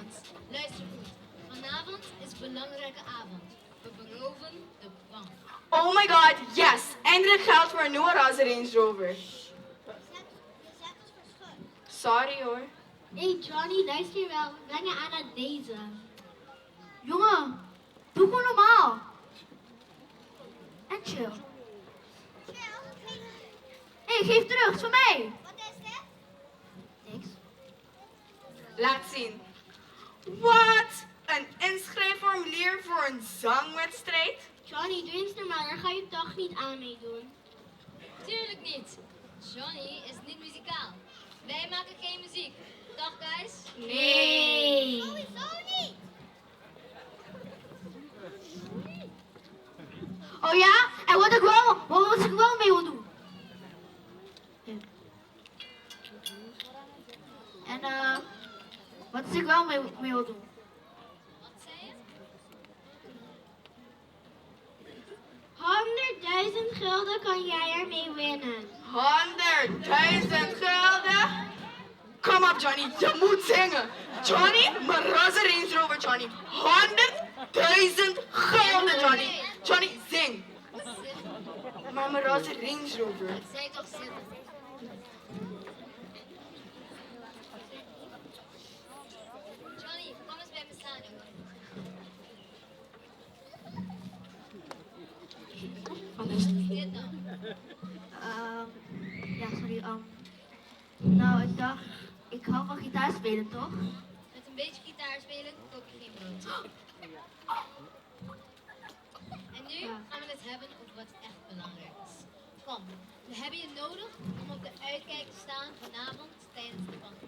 jongens, luister goed. Vanavond is een belangrijke avond. We beroven de bank. Oh my god, yes! Eindelijk geld voor een nieuwe Razor Range Rover. Je zet ons voor schut. Sorry hoor. Hey Johnny, luister wel. We brengen aan naar deze. Jongen, doe gewoon normaal. En chill. Hey, geef terug, het is van mij. Wat is dit? Niks. Laat zien. Wat? Een inschrijfformulier voor een zangwedstrijd? Johnny, doe eens normaal, daar ga je toch niet aan meedoen. Tuurlijk niet. Johnny is niet muzikaal. Wij maken geen muziek. Toch, guys? Nee. Sowieso niet. Oh ja? En wat ik wel mee wil doen. En wat ik wel mee wil doen. Wat zei je? 100.000 gulden kan jij ermee winnen. 100.000 gulden? Kom op Johnny, je moet zingen. Johnny, mijn Razor Range Rover Johnny. 100.000 gulden Johnny. Johnny, zing. Maar mijn Razor Range Rover. Ik zei toch zitten. Johnny, kom eens bij me staan, jongen. Wat is het? Dit dan. Ja, sorry. Nou, ik dacht, ik hou van gitaar spelen, toch? Met een beetje gitaar spelen koop je geen brood. En nu gaan we het hebben over wat echt belangrijk is. Kom, we hebben je nodig om op de uitkijk te staan vanavond tijdens de bank.